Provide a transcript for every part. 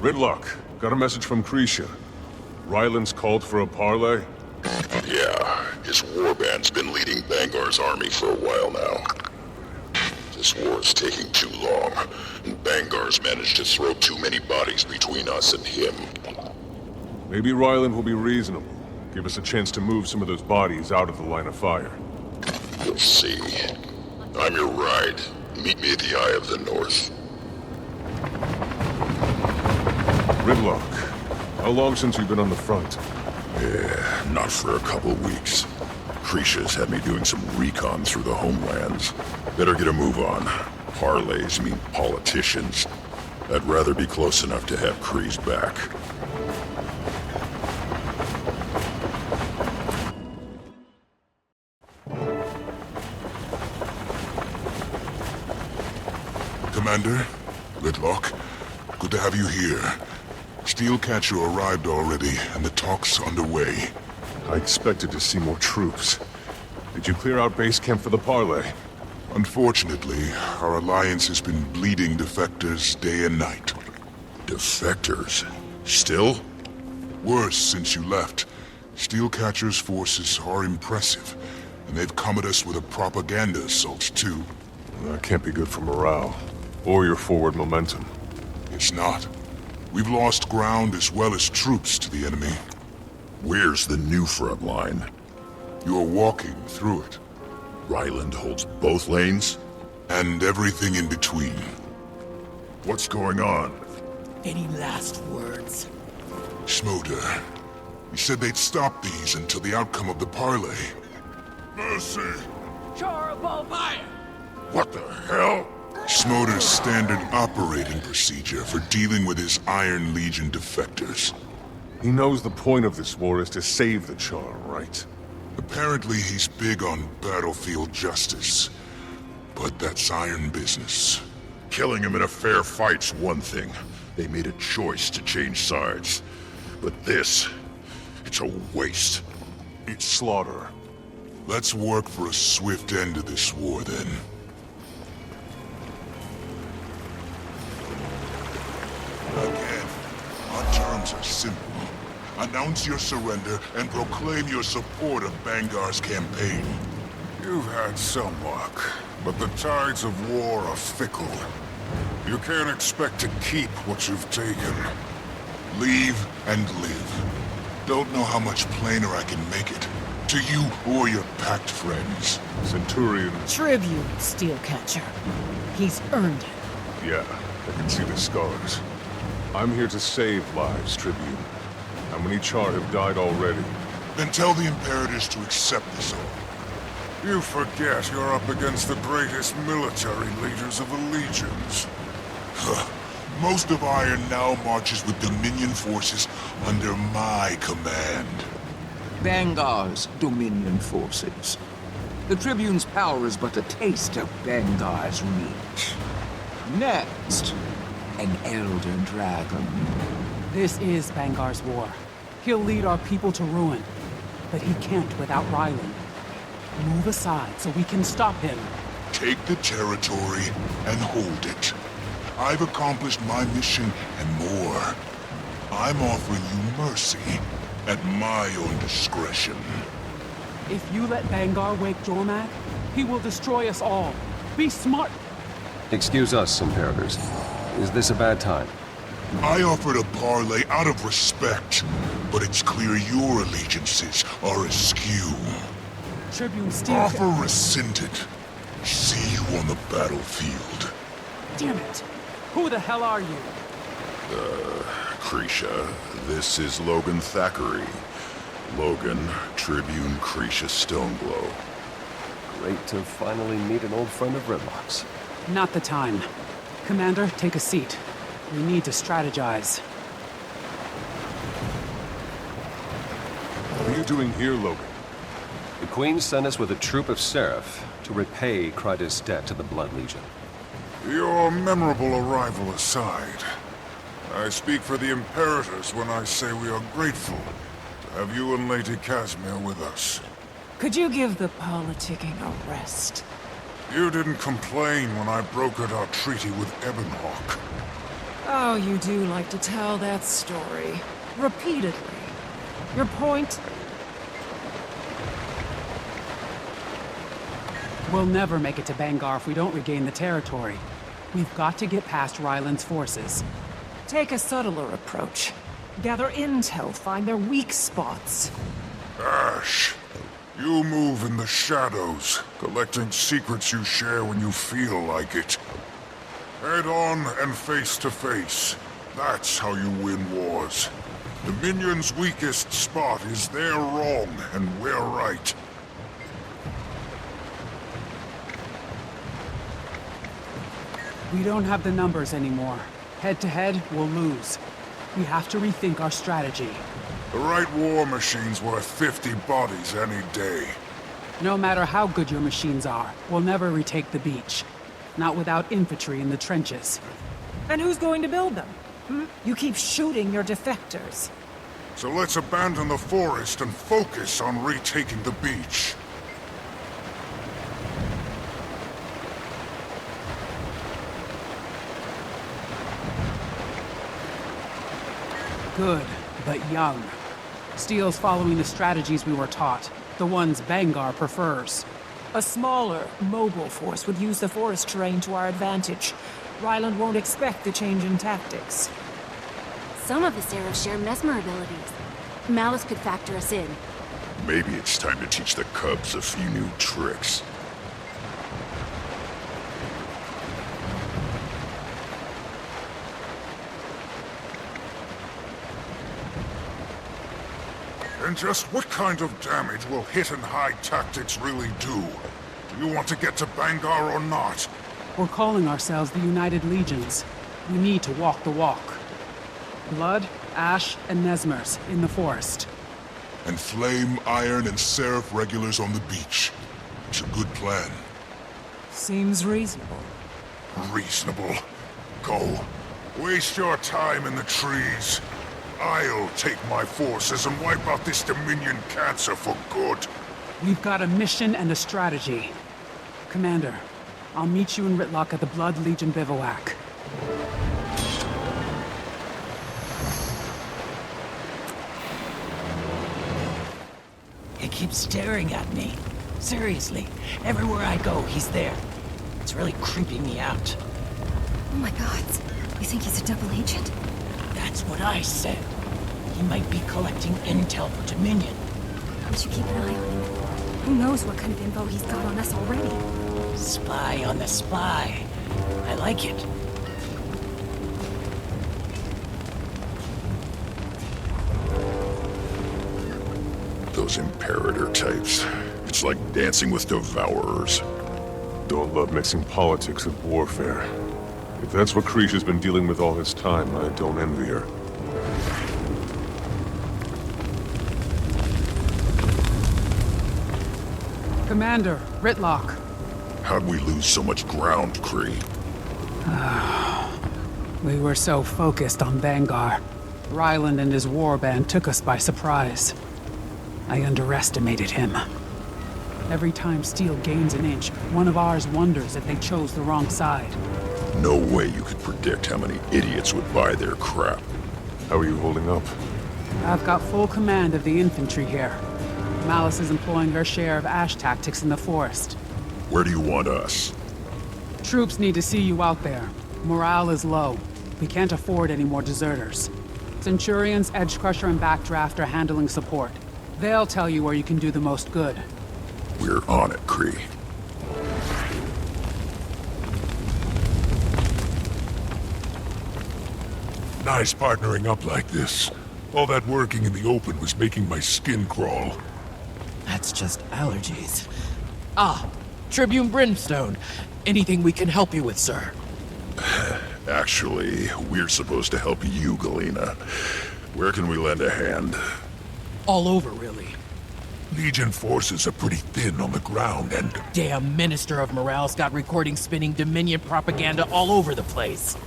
Rytlock, got a message from Krisha. Ryland's called for a parley? Yeah, his warband's been leading Bangar's army for a while now. This war is taking too long, and Bangar's managed to throw too many bodies between us and him. Maybe Ryland will be reasonable. Give us a chance to move some of those bodies out of the line of fire. We'll see. I'm your ride. Meet me at the Eye of the North. Rytlock, how long since you've been on the front? Yeah, not for a couple weeks. Krisha's had me doing some recon through the homelands. Better get a move on. Parleys mean politicians. I'd rather be close enough to have Kree's back. Commander, Rytlock, good to have you here. Steelcatcher arrived already, and the talk's underway. I expected to see more troops. Did you clear out base camp for the parley? Unfortunately, our alliance has been bleeding defectors day and night. Defectors? Still? Worse since you left. Steelcatcher's forces are impressive, and they've come at us with a propaganda assault, too. That can't be good for morale, or your forward momentum. It's not. We've lost ground as well as troops to the enemy. Where's the new front line? You're walking through it. Ryland holds both lanes? And everything in between. What's going on? Any last words? Schmoder. He said they'd stop these until the outcome of the parley. Mercy! Charr above fire! What the hell? Schmoder's standard operating procedure for dealing with his Iron Legion defectors. He knows the point of this war is to save the charr, right? Apparently he's big on battlefield justice. But that's iron business. Killing him in a fair fight's one thing. They made a choice to change sides. But this, it's a waste. It's slaughter. Let's work for a swift end to this war, then. Again, our terms are simple. Announce your surrender and proclaim your support of Bangar's campaign. You've had some luck, but the tides of war are fickle. You can't expect to keep what you've taken. Leave and live. Don't know how much plainer I can make it. To you or your packed friends. Centurion. Tribune, Steelcatcher. He's earned it. Yeah, I can see the scars. I'm here to save lives, Tribune. How many charr have died already? Then tell the Imperators to accept this order. You forget you're up against the greatest military leaders of the legions. Most of Iron now marches with Dominion forces under my command. Bangar's Dominion forces. The Tribune's power is but a taste of Bangar's reach. Next, an Elder Dragon. This is Bangar's war. He'll lead our people to ruin. But he can't without Ryland. Move aside so we can stop him. Take the territory and hold it. I've accomplished my mission and more. I'm offering you mercy at my own discretion. If you let Bangar wake Jormag, he will destroy us all. Be smart. Excuse us, Imperators. Is this a bad time? I offered a parley out of respect, but it's clear your allegiances are askew. Tribune Steel... Offer rescinded. See you on the battlefield. Damn it! Who the hell are you? Krisha, this is Logan Thackeray. Logan, Tribune Krisha Stoneglow. Great to finally meet an old friend of Rytlock's. Not the time. Commander, take a seat. We need to strategize. What are you doing here, Logan? The Queen sent us with a troop of Seraph to repay Kryda's debt to the Blood Legion. Your memorable arrival aside, I speak for the Imperators when I say we are grateful to have you and Lady Casimir with us. Could you give the politicking a rest? You didn't complain when I brokered our treaty with Ebonhawk. Oh, Oh, you do like to tell that story. Repeatedly. Your point? We'll never make it to Bangar if we don't regain the territory. We've got to get past Ryland's forces. Take a subtler approach. Gather intel, find their weak spots. Ash, you move in the shadows, collecting secrets you share when you feel like it. Head on and face to face. That's how you win wars. Dominion's weakest spot is they're wrong and we're right. We don't have the numbers anymore. Head to head, we'll lose. We have to rethink our strategy. The right war machine's worth 50 bodies any day. No matter how good your machines are, we'll never retake the beach. Not without infantry in the trenches. And who's going to build them? You keep shooting your defectors. So let's abandon the forest and focus on retaking the beach. Good, but young. Steele's following the strategies we were taught. The ones Bangar prefers. A smaller, mobile force would use the forest terrain to our advantage. Ryland won't expect the change in tactics. Some of the Seraph share mesmer abilities. Malice could factor us in. Maybe it's time to teach the cubs a few new tricks. And just what kind of damage will hit and hide tactics really do? Do you want to get to Bangar or not? We're calling ourselves the United Legions. We need to walk the walk. Blood, ash, and Nesmers in the forest. And flame, iron, and seraph regulars on the beach. It's a good plan. Seems reasonable. Reasonable. Go. Waste your time in the trees. I'll take my forces and wipe out this Dominion cancer for good. We've got a mission and a strategy. Commander, I'll meet you in Rytlock at the Blood Legion bivouac. He keeps staring at me. Seriously, everywhere I go, he's there. It's really creeping me out. Oh my god. You think he's a double agent? That's what I said. He might be collecting intel for Dominion. We should keep an eye on him. Who knows what kind of info he's got on us already? Spy on the spy. I like it. Those Imperator types. It's like dancing with devourers. Don't love mixing politics with warfare. If that's what Krish has been dealing with all his time, I don't envy her. Commander, Rytlock. How'd we lose so much ground, Kree? We were so focused on Bangar. Ryland and his warband took us by surprise. I underestimated him. Every time Steele gains an inch, one of ours wonders if they chose the wrong side. No way you could predict how many idiots would buy their crap. How are you holding up? I've got full command of the infantry here. Malice is employing her share of ash tactics in the forest. Where do you want us? Troops need to see you out there. Morale is low. We can't afford any more deserters. Centurions, Edgecrusher, and Backdraft are handling support. They'll tell you where you can do the most good. We're on it, Kree. Nice partnering up like this. All that working in the open was making my skin crawl. That's just allergies. Ah, Tribune Brimstone. Anything we can help you with, sir? Actually, we're supposed to help you, Galena. Where can we lend a hand? All over, really. Legion forces are pretty thin on the ground and... Damn Minister of Morale's got recordings spinning Dominion propaganda all over the place.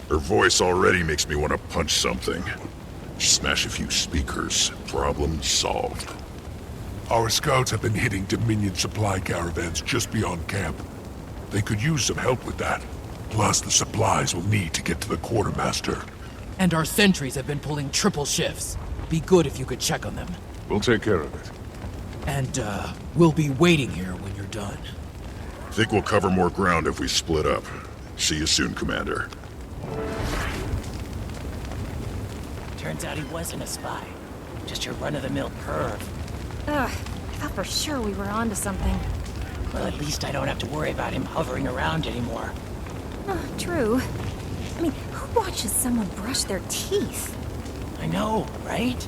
Her voice already makes me want to punch something. Smash a few speakers. Problem solved. Our scouts have been hitting Dominion supply caravans just beyond camp. They could use some help with that. plus the supplies we'll need to get to the quartermaster. And our sentries have been pulling triple shifts. Be good if you could check on them. We'll take care of it. And, we'll be waiting here when you're done. Think we'll cover more ground if we split up. See you soon, Commander. Turns out he wasn't a spy. Just your run-of-the-mill perv. Ugh, I thought for sure we were onto something. Well, at least I don't have to worry about him hovering around anymore. True. I mean, who watches someone brush their teeth? I know, right?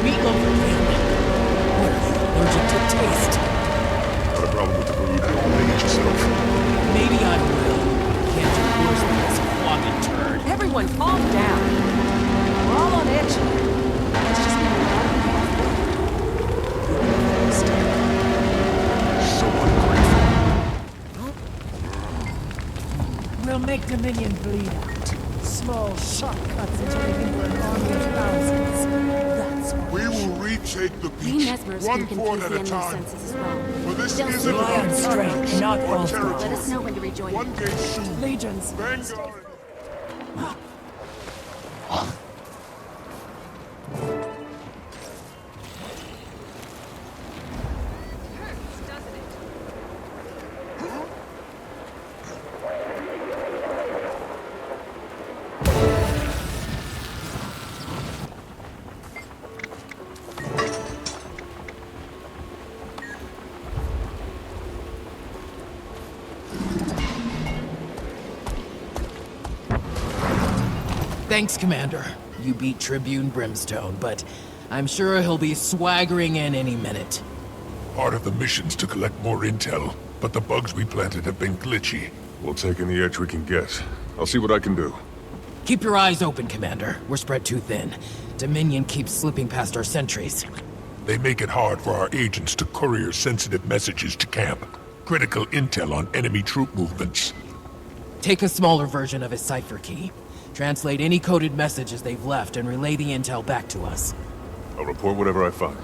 Meatloaf again. What are you, allergic to taste? Got a problem with the food? Make it yourself. Maybe I will. Can't do worse than this clogging turd. Everyone, calm down. We're all on edge here. Let's just be So ungrateful. We'll make Dominion bleed out. Small shortcuts into making for an army of thousands. That's what We will retake the Green beach, mesmers one can port confuse at the a enemy's time. senses as well. For this They'll isn't see our our strength, not or false. territory. Let us know when to rejoin. One gate soon. Legions. Vanguard. Thanks, Commander. You beat Tribune Brimstone, but I'm sure he'll be swaggering in any minute. Part of the mission's to collect more intel, but the bugs we planted have been glitchy. We'll take any edge we can get. I'll see what I can do. Keep your eyes open, Commander. We're spread too thin. Dominion keeps slipping past our sentries. They make it hard for our agents to courier sensitive messages to camp. Critical intel on enemy troop movements. Take a smaller version of his cipher key. Translate any coded messages they've left and relay the intel back to us. I'll report whatever I find.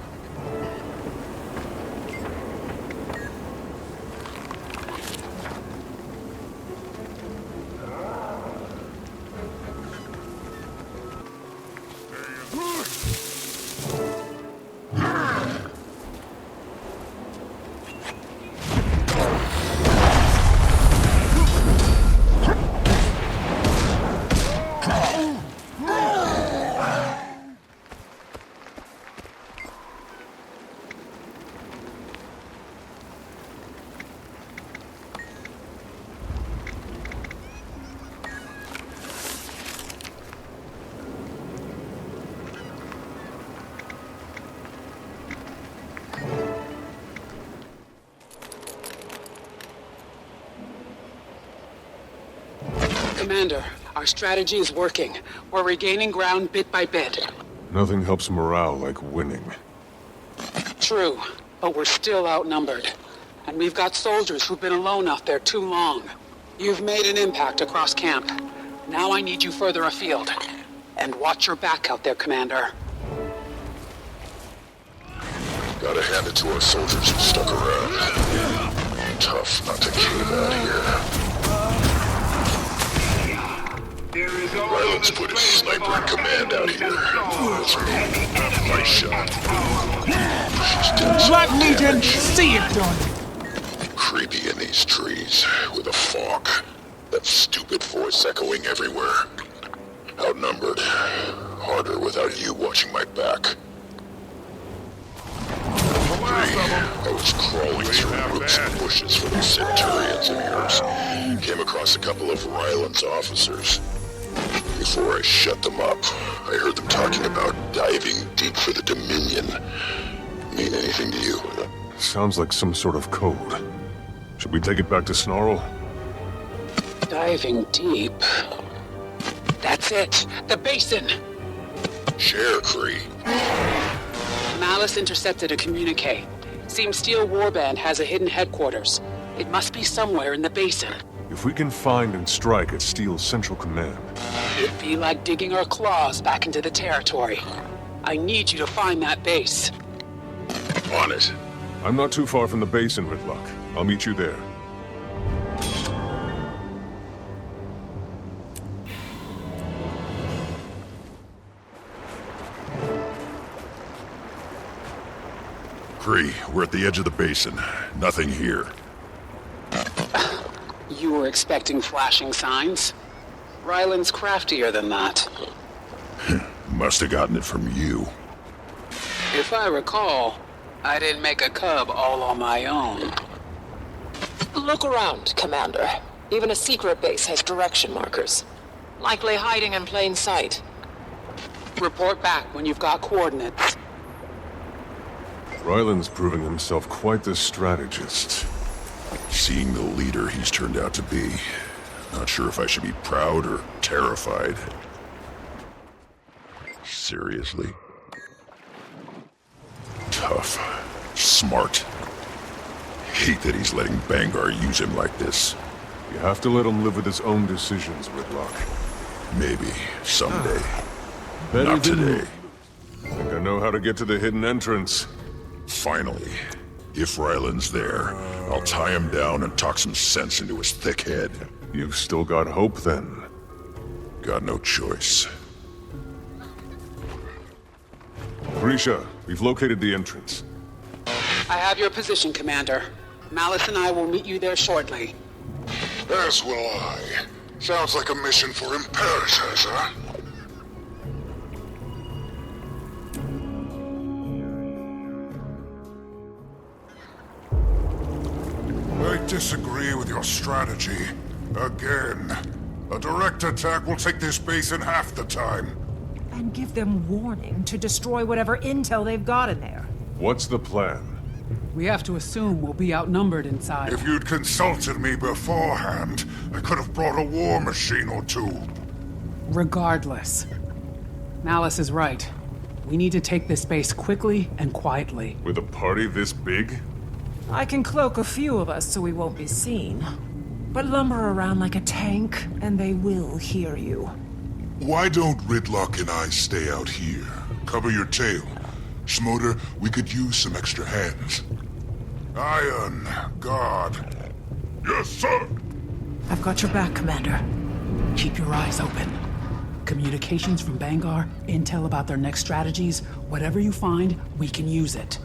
Commander, our strategy is working. We're regaining ground bit by bit. Nothing helps morale like winning. True, but we're still outnumbered. And we've got soldiers who've been alone out there too long. You've made an impact across camp. Now I need you further afield. And watch your back out there, Commander. Gotta hand it to our soldiers who stuck around. Tough not to cave out here. Ryland's put his sniper in command out here. That's me. Nice shot. She's done some Black Legion, damage. see it done! Creepy in these trees, with a fog. That stupid voice echoing everywhere. Outnumbered. Harder without you watching my back. I was crawling through roots and bushes for those centurions of yours. Came across a couple of Ryland's officers. Before I shut them up, I heard them talking about diving deep for the Dominion. Mean anything to you? Sounds like some sort of code. Should we take it back to Snarl? Diving deep. That's it! The basin! Share, Kree. Malice intercepted a communique. Seems Steel Warband has a hidden headquarters. It must be somewhere in the basin. If we can find and strike at Steel's central command... It'd be like digging our claws back into the territory. I need you to find that base. On it. I'm not too far from the base in Rytlock. I'll meet you there. Kree, we're at the edge of the basin. Nothing here. You were expecting flashing signs? Ryland's craftier than that. Must have gotten it from you. If I recall, I didn't make a cub all on my own. Look around, Commander. Even a secret base has direction markers. Likely hiding in plain sight. Report back when you've got coordinates. Ryland's proving himself quite the strategist. Seeing the leader he's turned out to be. Not sure if I should be proud or terrified. Seriously? Tough. Smart. Hate that he's letting Bangar use him like this. You have to let him live with his own decisions, Rytlock. Maybe. Someday. Better Not than today. I think I know how to get to the hidden entrance. Finally. If Ryland's there, I'll tie him down and talk some sense into his thick head. You've still got hope, then. Got no choice. Grisha, we've located the entrance. I have your position, Commander. Malice and I will meet you there shortly. As will I. Sounds like a mission for imperators, huh? I disagree with your strategy. Again. A direct attack will take this base in half the time. And give them warning to destroy whatever intel they've got in there. What's the plan? We have to assume we'll be outnumbered inside. If you'd consulted me beforehand, I could have brought a war machine or two. Regardless. Malice is right. We need to take this base quickly and quietly. With a party this big? I can cloak a few of us so we won't be seen. But lumber around like a tank, and they will hear you. Why don't Rytlock and I stay out here? Cover your tail. Schmoder, we could use some extra hands. Iron God. Yes, sir! I've got your back, Commander. Keep your eyes open. Communications from Bangar, intel about their next strategies, whatever you find, we can use it.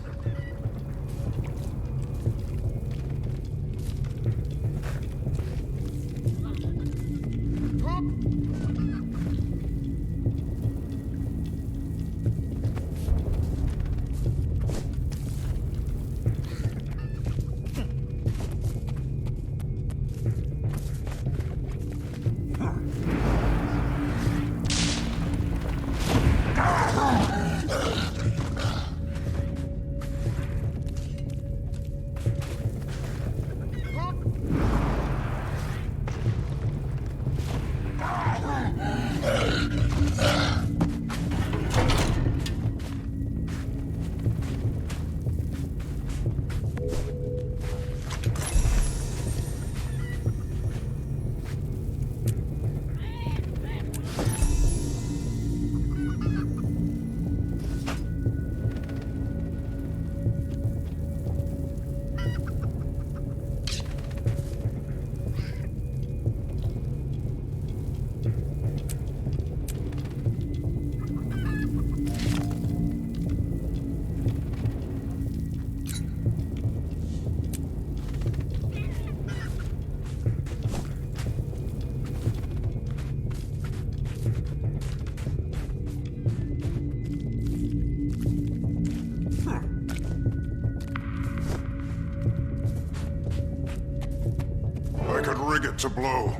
Rig it to blow.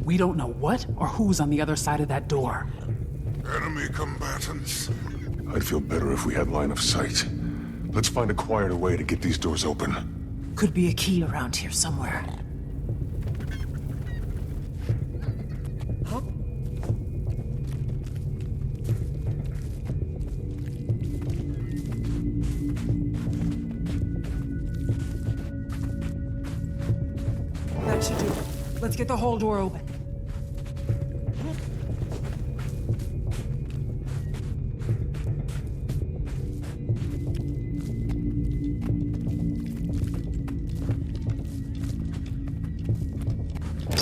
We don't know what or who's on the other side of that door. Enemy combatants. I'd feel better if we had line of sight. Let's find a quieter way to get these doors open. Could be a key around here somewhere. That should do it. Let's get the whole door open.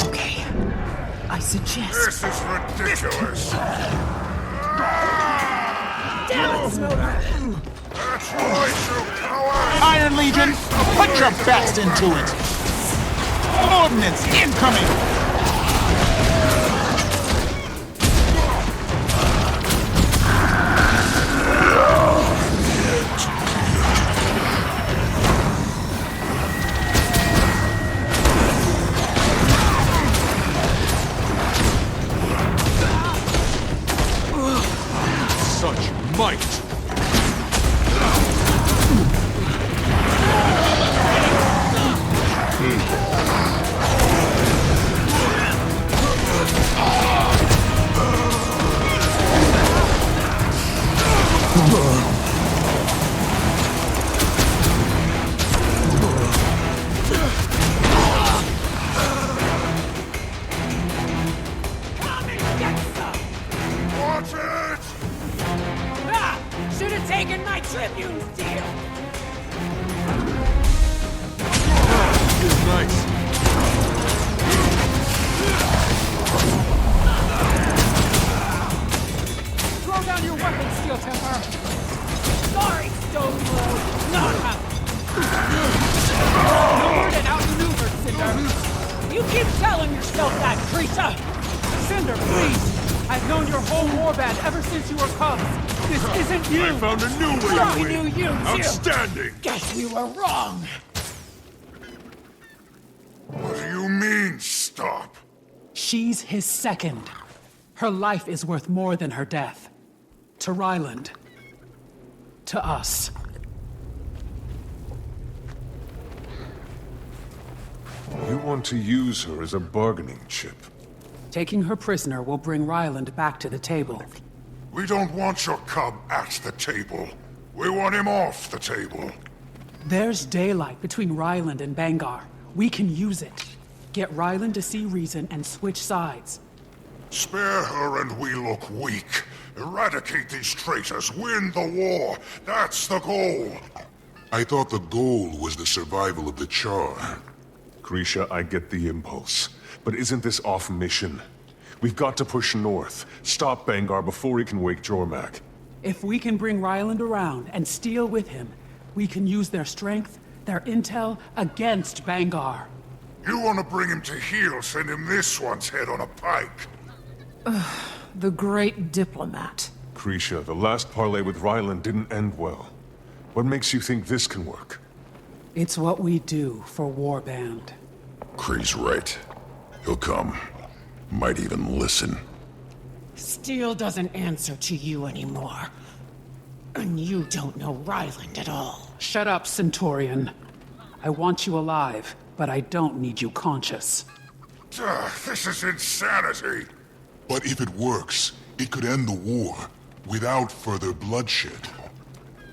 Okay. I suggest... This is ridiculous! Damn it, Smoker! That's right, you coward! Iron Legion, put your best into it! Ordnance incoming! Such might! Watch it! Ah! Should have taken my Tribune steel! Nice. Throw down your weapon, Steel Temper! Sorry, Stone Blow! Not happy! Lured and outmaneuvered, Cinder! You keep telling yourself that, creature! Cinder, please! I've known your whole warband ever since you were cubs. This isn't you! I found a new way I to win! knew you, too! Outstanding! Guess we were wrong! What do you mean, stop? She's his second. Her life is worth more than her death. To Ryland. To us. You want to use her as a bargaining chip. Taking her prisoner will bring Ryland back to the table. We don't want your cub at the table. We want him off the table. There's daylight between Ryland and Bangar. We can use it. Get Ryland to see reason and switch sides. Spare her and we look weak. Eradicate these traitors, win the war. That's the goal. I thought the goal was the survival of the charr. Krisha, I get the impulse. But isn't this off mission? We've got to push north. Stop Bangar before he can wake Jormag. If we can bring Ryland around and steal with him, we can use their strength, their intel, against Bangar. You want to bring him to heel, send him this one's head on a pike. The great diplomat. Krisha, the last parley with Ryland didn't end well. What makes you think this can work? It's what we do for Warband. Kree's right. He'll come. Might even listen. Steel doesn't answer to you anymore. And you don't know Ryland at all. Shut up, Centurion. I want you alive, but I don't need you conscious. This is insanity. But if it works, it could end the war without further bloodshed.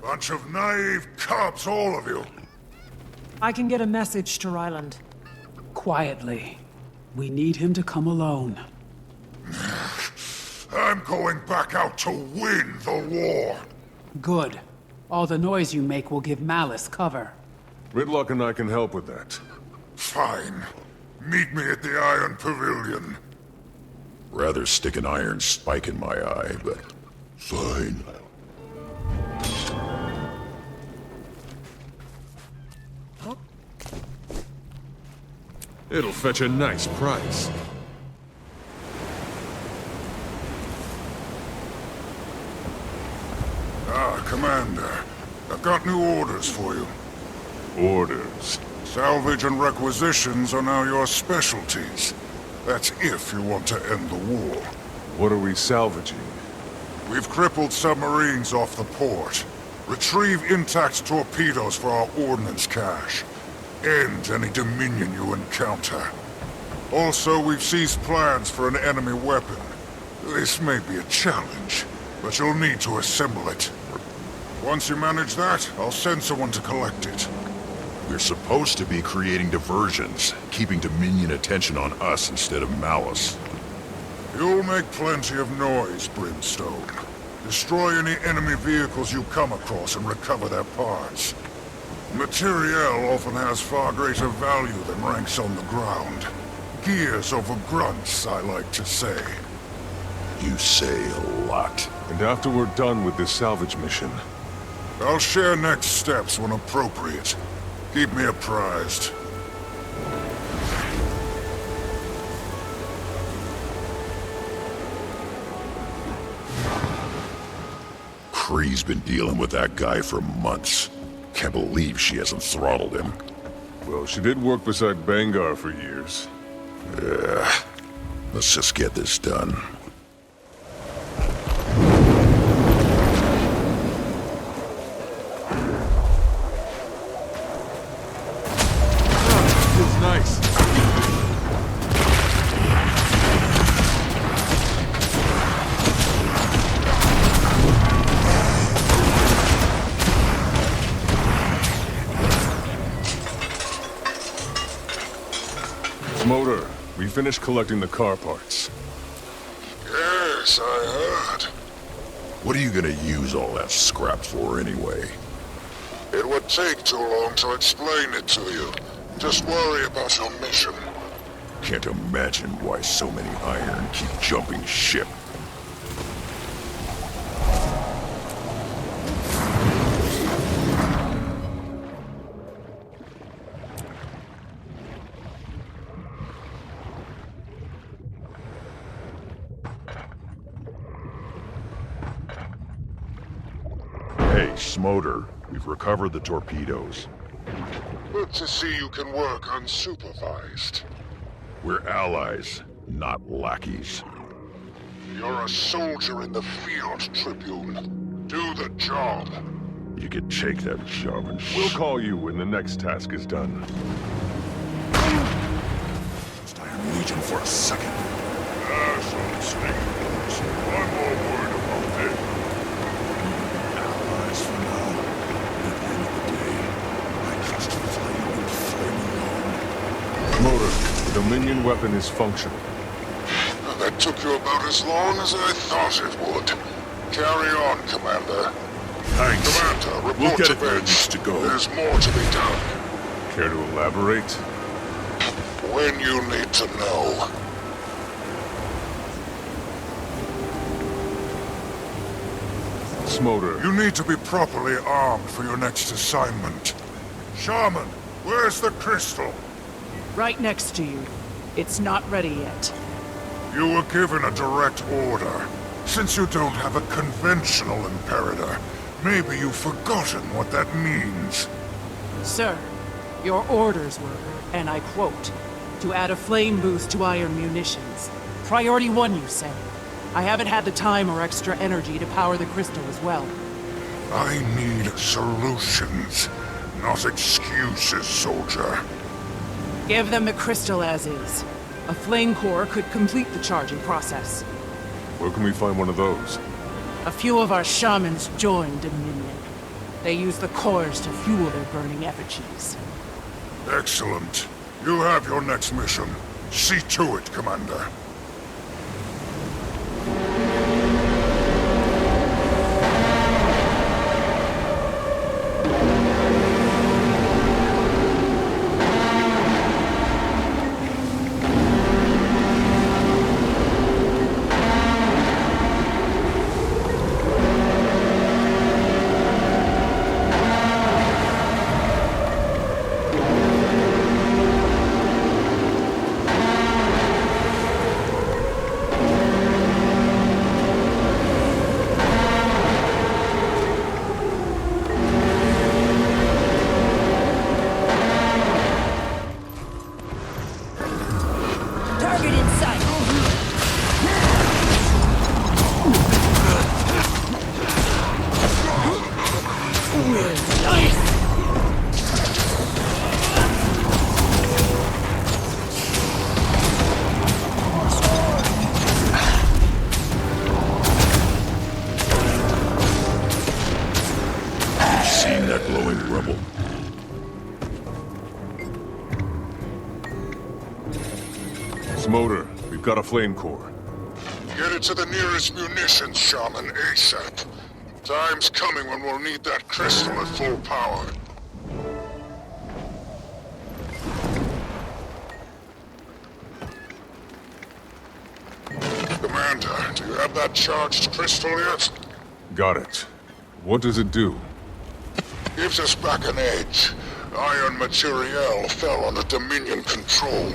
Bunch of naive cubs, all of you. I can get a message to Ryland. Quietly. We need him to come alone. I'm going back out to win the war. Good. All the noise you make will give Malice cover. Rytlock and I can help with that. Fine. Meet me at the Iron Pavilion. Rather stick an iron spike in my eye, but fine. It'll fetch a nice price. Commander. I've got new orders for you. Orders. Salvage and requisitions are now your specialties. That's if you want to end the war. What are we salvaging? We've crippled submarines off the port. Retrieve intact torpedoes for our ordnance cache. End any Dominion you encounter. Also, we've seized plans for an enemy weapon. This may be a challenge, but you'll need to assemble it. Once you manage that, I'll send someone to collect it. We're supposed to be creating diversions, keeping Dominion attention on us instead of Malice. You'll make plenty of noise, Brimstone. Destroy any enemy vehicles you come across and recover their parts. Materiel often has far greater value than ranks on the ground. Gears over grunts, I like to say. You say a lot. And after we're done with this salvage mission, I'll share next steps when appropriate. Keep me apprised. Kree's been dealing with that guy for months. Can't believe she hasn't throttled him. well, she did work beside Bangar for years. Yeah. Let's just get this done. Feels nice. Motor, we finished collecting the car parts. Yes, I heard. What are you gonna use all that scrap for anyway? It would take too long to explain it to you. Just worry about your mission. Can't imagine why so many iron keep jumping ship. Hey, Smoter, we've recovered the torpedoes. Good to see you can work unsupervised. We're allies, not lackeys. You're a soldier in the field, Tribune. Do the job. You could take that job and We'll call you when the next task is done. Just Iron Legion for a second. Yes, I'm listening. I'm more worried about this. Allies for now. At the end of the day, I trust Flame and Flame alone. Motor, the Dominion weapon is functional. That took you about as long as I thought it would. Carry on, Commander. Thanks. Commander, report We'll get to it where it base. needs to go. There's more to be done. Care to elaborate? When you need to know. Smoter. You need to be properly armed for your next assignment. Shaman, where's the crystal? Right next to you. It's not ready yet. You were given a direct order. Since you don't have a conventional imperator, maybe you've forgotten what that means. Sir, your orders were, and I quote, to add a flame boost to iron munitions. Priority 1, you say. I haven't had the time or extra energy to power the crystal as well. I need solutions, not excuses, soldier. Give them the crystal as is. A flame core could complete the charging process. Where can we find one of those? A few of our shamans joined Dominion. They use the cores to fuel their burning effigies. Excellent. You have your next mission. See to it, Commander. Target in sight. Seen that glowing rubble? Smoter, we've got a flame core. Get it to the nearest munitions shaman ASAP. Time's coming when we'll need that crystal at full power. Commander, do you have that charged crystal yet? Got it. What does it do? Gives us back an edge. Iron materiel fell under Dominion control.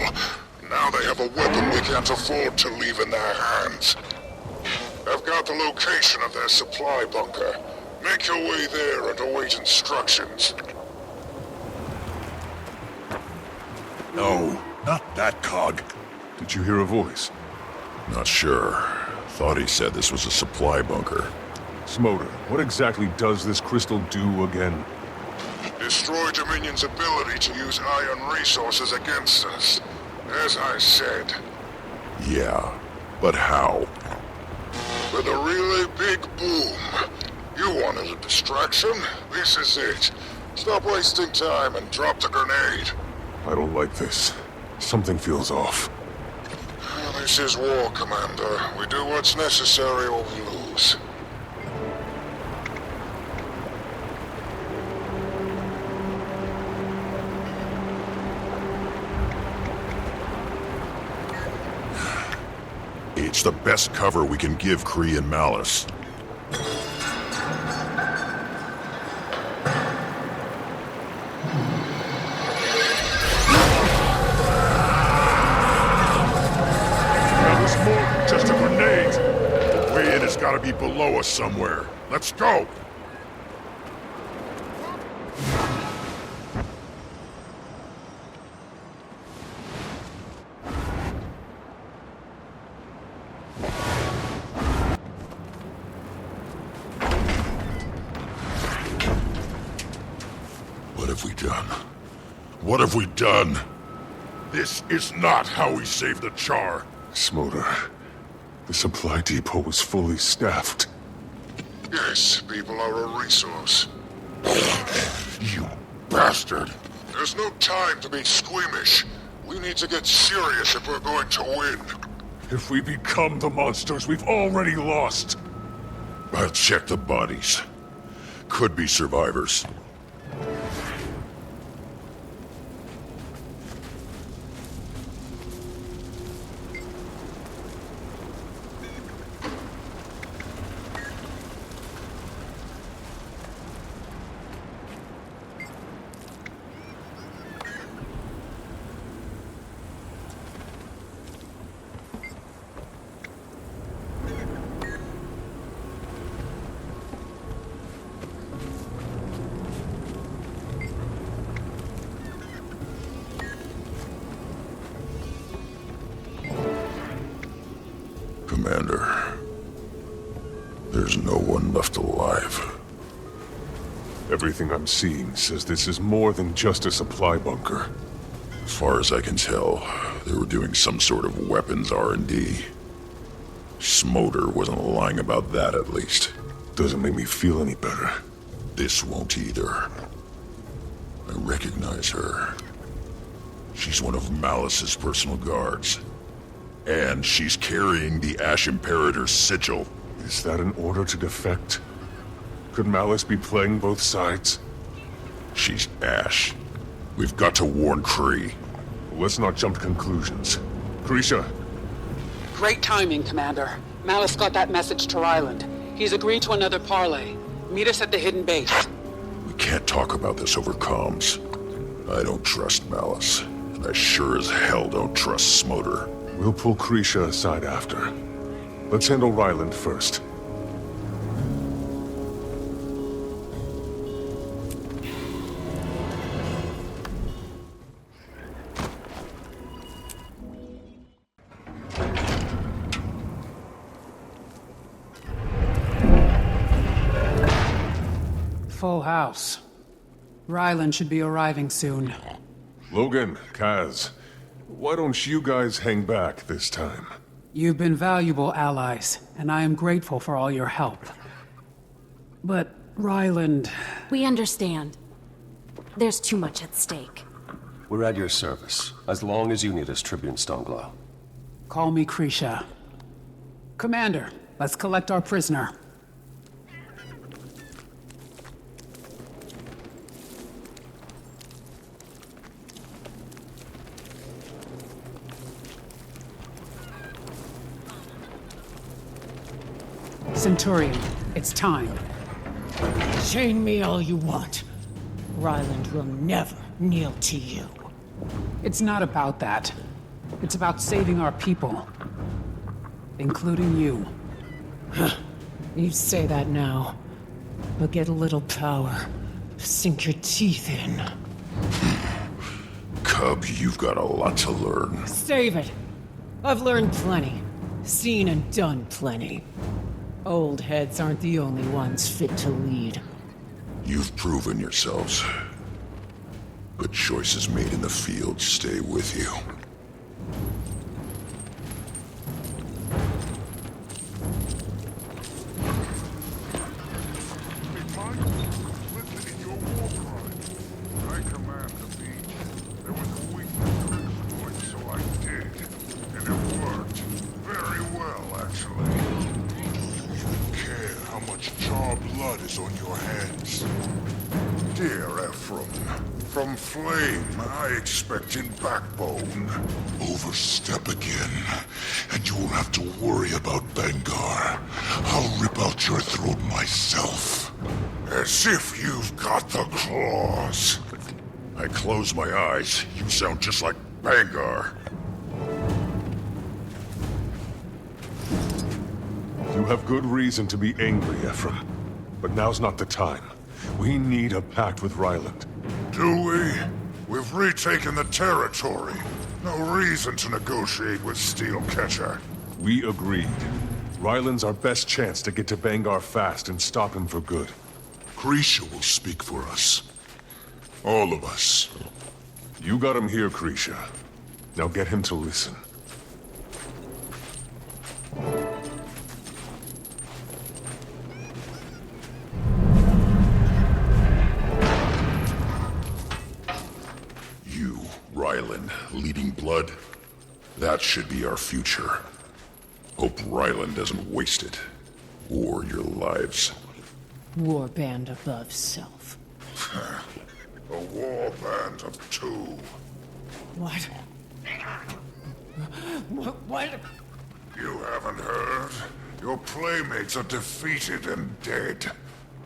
Now they have a weapon we can't afford to leave in their hands. I've got the location of their supply bunker. Make your way there and await instructions. No, not that cog. Did you hear a voice? Not sure. Thought he said this was a supply bunker. Smoter, what exactly does this crystal do again? Destroy Dominion's ability to use iron resources against us. As I said. Yeah, but how? With a really big boom. You wanted a distraction? This is it. Stop wasting time and drop the grenade. I don't like this. Something feels off. This is war, Commander. We do what's necessary or we lose. It's the best cover we can give Kree and Malice. That was more than just a grenade. The way in has got to be below us somewhere. Let's go! What have we done? What have we done? This is not how we save the charr. Smoter, the supply depot was fully staffed. Yes, people are a resource. You bastard! There's no time to be squeamish. We need to get serious if we're going to win. If we become the monsters, we've already lost. I'll check the bodies. Could be survivors. Commander, there's no one left alive. Everything I'm seeing says this is more than just a supply bunker. As far as I can tell, they were doing some sort of weapons R&D. Smoter wasn't lying about that, at least. Doesn't make me feel any better. This won't either. I recognize her. She's one of Malice's personal guards. And she's carrying the Ash Imperator's sigil. Is that an order to defect? Could Malice be playing both sides? She's Ash. We've got to warn Kree. Let's not jump to conclusions. Krisha. Great timing, Commander. Malice got that message to Ryland. He's agreed to another parley. Meet us at the hidden base. We can't talk about this over comms. I don't trust Malice, and I sure as hell don't trust Smoter. We'll pull Krisha aside after. Let's handle Ryland first. Full house. Ryland should be arriving soon. Logan, Kaz, why don't you guys hang back this time? You've been valuable allies, and I am grateful for all your help. But Ryland... We understand. There's too much at stake. We're at your service, as long as you need us, Tribune Stoneglow. Call me Krisha. Commander, let's collect our prisoner. Centurion, it's time. Chain me all you want. Ryland will never kneel to you. It's not about that. It's about saving our people. Including you. You say that now, but get a little power. Sink your teeth in. Cub, you've got a lot to learn. Save it. I've learned plenty. Seen and done plenty. Old heads aren't the only ones fit to lead. You've proven yourselves. But choices made in the field stay with you. From flame, I expected backbone. Overstep again, and you will have to worry about Bengar. I'll rip out your throat myself. As if you've got the claws. I close my eyes. You sound just like Bengar. You have good reason to be angry, Ephraim. But now's not the time. We need a pact with Ryland. Do we? We've retaken the territory. No reason to negotiate with Steelcatcher. We agreed. Ryland's our best chance to get to Bengar fast and stop him for good. Krisha will speak for us. All of us. You got him here, Krisha. Now get him to listen. Ryland, leading blood. That should be our future. Hope Ryland doesn't waste it. Or your lives. Warband above self. A warband of two. What? What? You haven't heard? Your playmates are defeated and dead.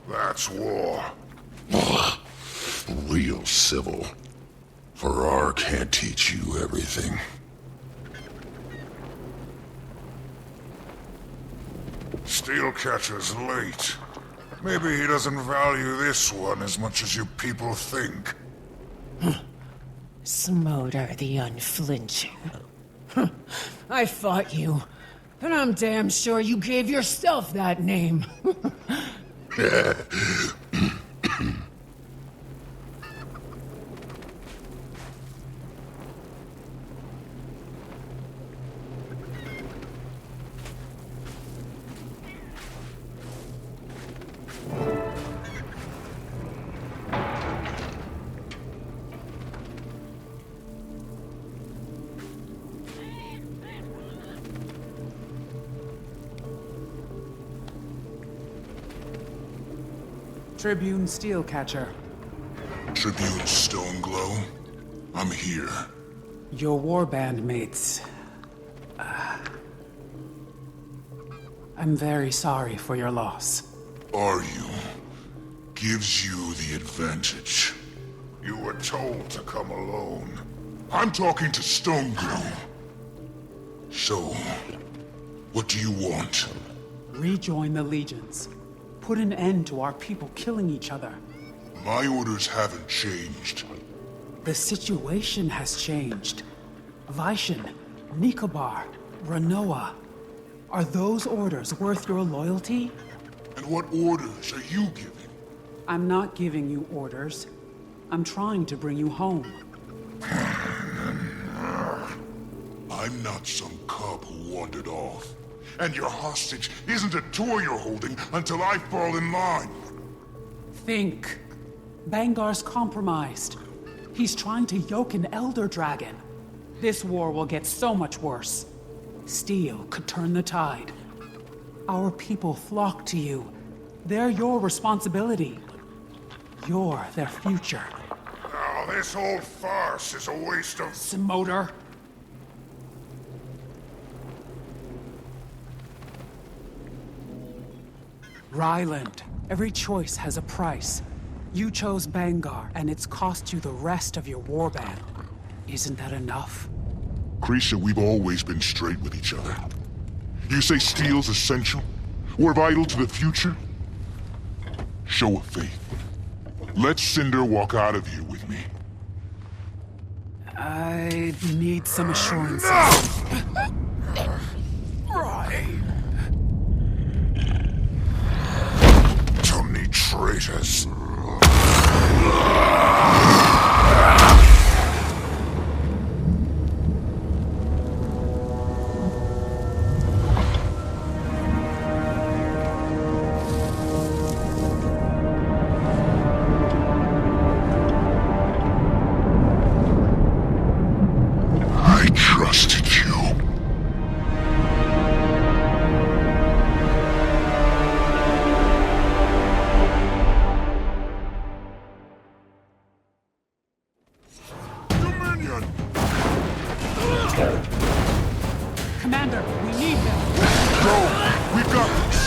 That's war. Real civil. Farrar can't teach you everything. Steelcatcher's late. Maybe he doesn't value this one as much as you people think. Smolder the Unflinching. I fought you, and I'm damn sure you gave yourself that name. Tribune Steelcatcher. Tribune Stoneglow, I'm here. Your warband mates. I'm very sorry for your loss. Are you? Gives you the advantage. You were told to come alone. I'm talking to Stoneglow. So, what do you want? Rejoin the Legions. Put an end to our people killing each other. My orders haven't changed. The situation has changed. Vaishan, Nikobar, Ranoa. Are those orders worth your loyalty? And what orders are you giving? I'm not giving you orders. I'm trying to bring you home. I'm not some cub who wandered off. And your hostage isn't a toy you're holding until I fall in line. Think. Bangar's compromised. He's trying to yoke an Elder Dragon. This war will get so much worse. Steel could turn the tide. Our people flock to you. They're your responsibility. You're their future. Now, this whole farce is a waste of... Smoter. Ryland, every choice has a price. You chose Bangar, and it's cost you the rest of your warband. Isn't that enough? Krisha, we've always been straight with each other. You say steel's essential? Or vital to the future? Show of faith. Let Cinder walk out of here with me. I need some assurances. Too many traitors. I trusted you. Commander, we need him. Go! We've got this!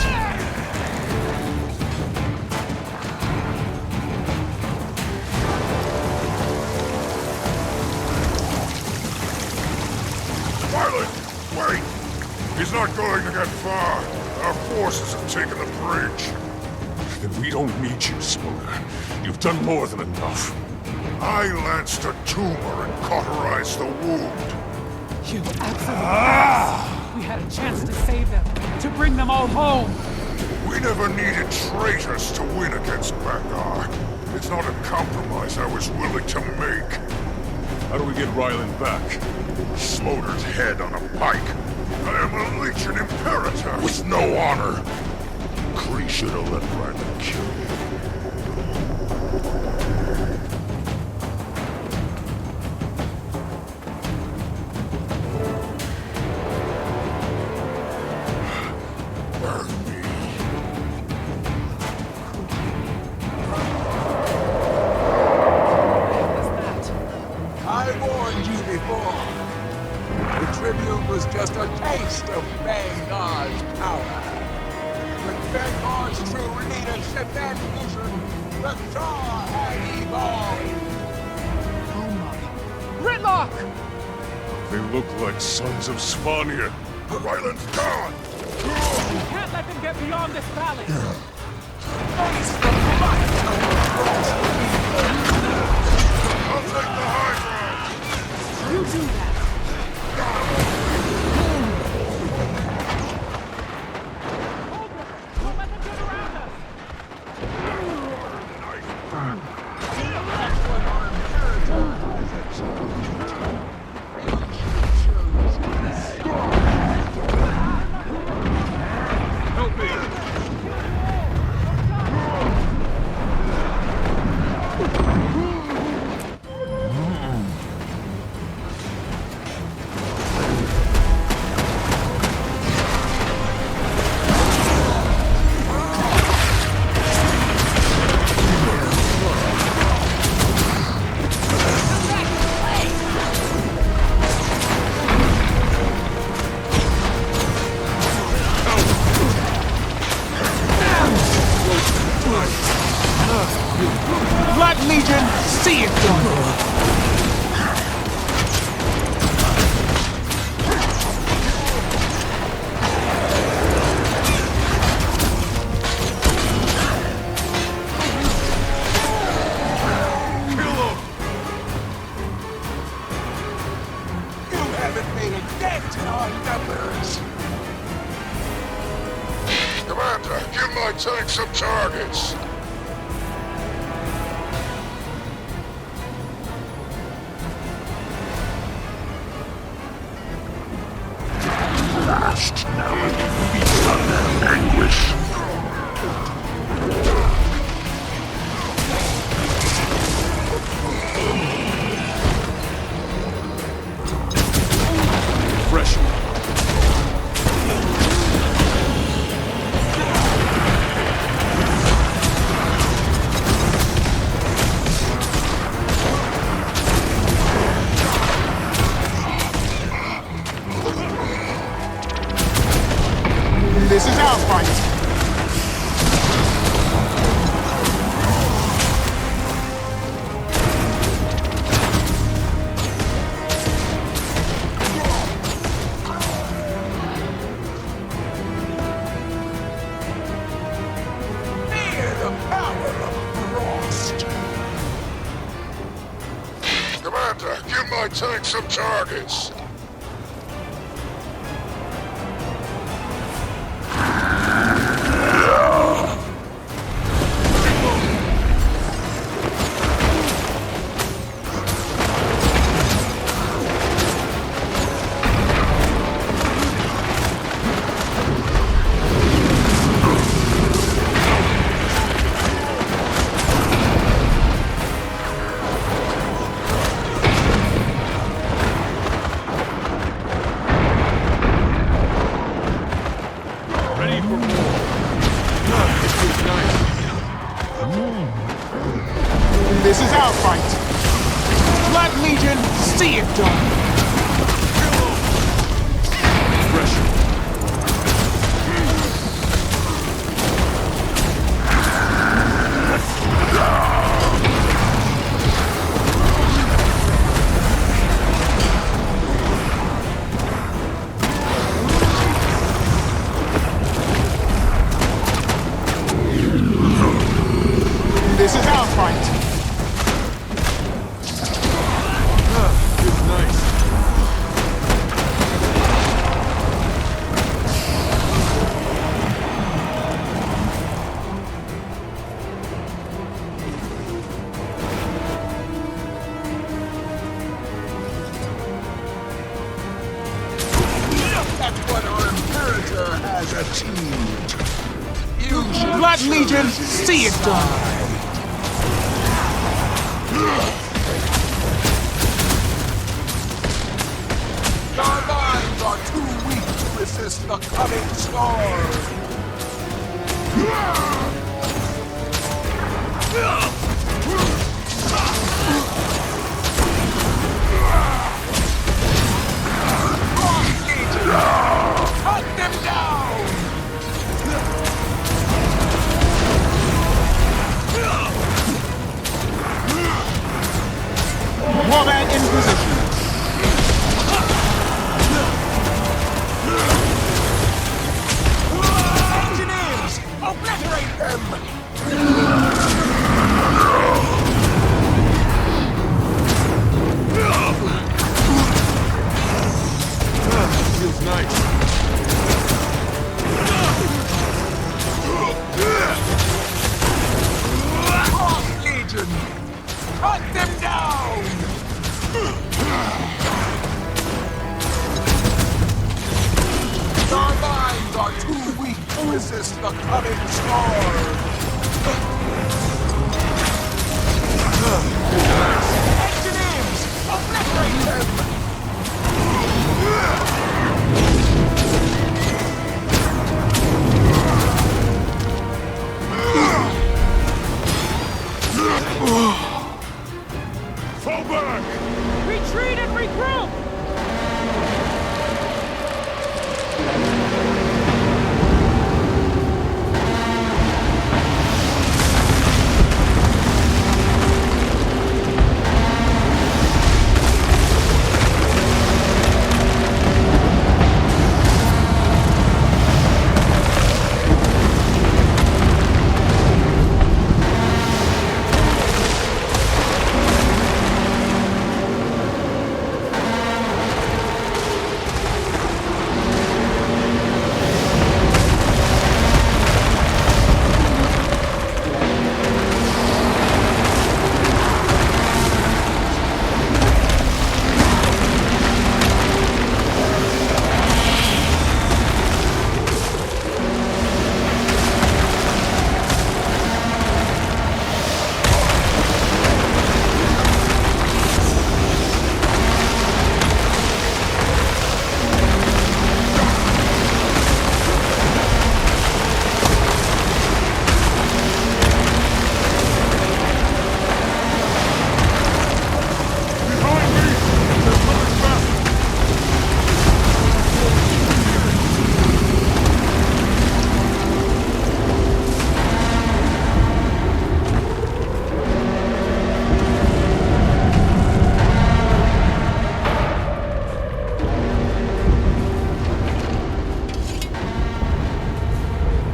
Violet! Wait! He's not going to get far. Our forces have taken the bridge. Then we don't need you, Smoker. You've done more than enough. I lanced a tumor and cauterized the wound. You absolutely We had a chance to save them, to bring them all home. We never needed traitors to win against Bangar. It's not a compromise I was willing to make. How do we get Ryland back? Smoter's head on a pike. I am a Legion Imperator with no honor. Kree should have let Ryland kill you. Burn me. I warned you before. The Tribune was just a taste of Bangar's power. With Bangar's true leadership and vision, the charr had evolved. Rytlock! They look like sons of Svania. Ryland's gone! You can't let them get beyond this valley. I'll take the high ground! You do that. Don't let them get around us. Help me! Let Legion see it done. You haven't made a dent in our numbers. Commander, give my tank some targets! I take some targets. This is our fight. Blood Legion, see it done. This is our fight. That's what our Imperator has achieved. Blood Legion, see it done. Our minds are too weak to resist the coming storm. Cut them down! Jormag in position. Engineers, obliterate them! Feels nice. Cross Legion! Cut them down! Our minds are too weak to resist the coming storm. Engineers, obliterate them! Fall back! Retreat and regroup!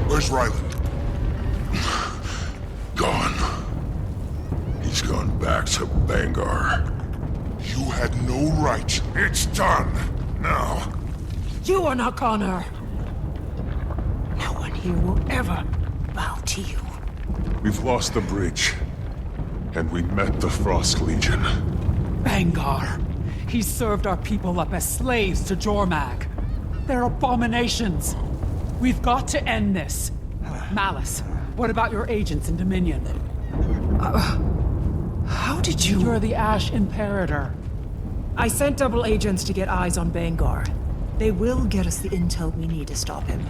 Where's Ryland? Gone. He's gone back to Bangar. You had no right. It's done. Now. You are not Connor! No one here will ever bow to you. We've lost the bridge. And we met the Frost Legion. Bangar. He served our people up as slaves to Jormag. They're abominations. We've got to end this. Malice, what about your agents in Dominion? How did you... You're the Ash Imperator. I sent double agents to get eyes on Bangar. They will get us the intel we need to stop him.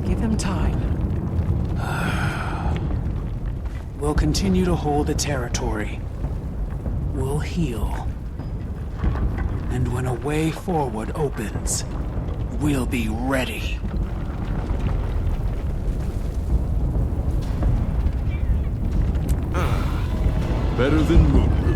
Give them time. We'll continue to hold the territory. We'll heal. And when a way forward opens, we'll be ready. Better than moonlight.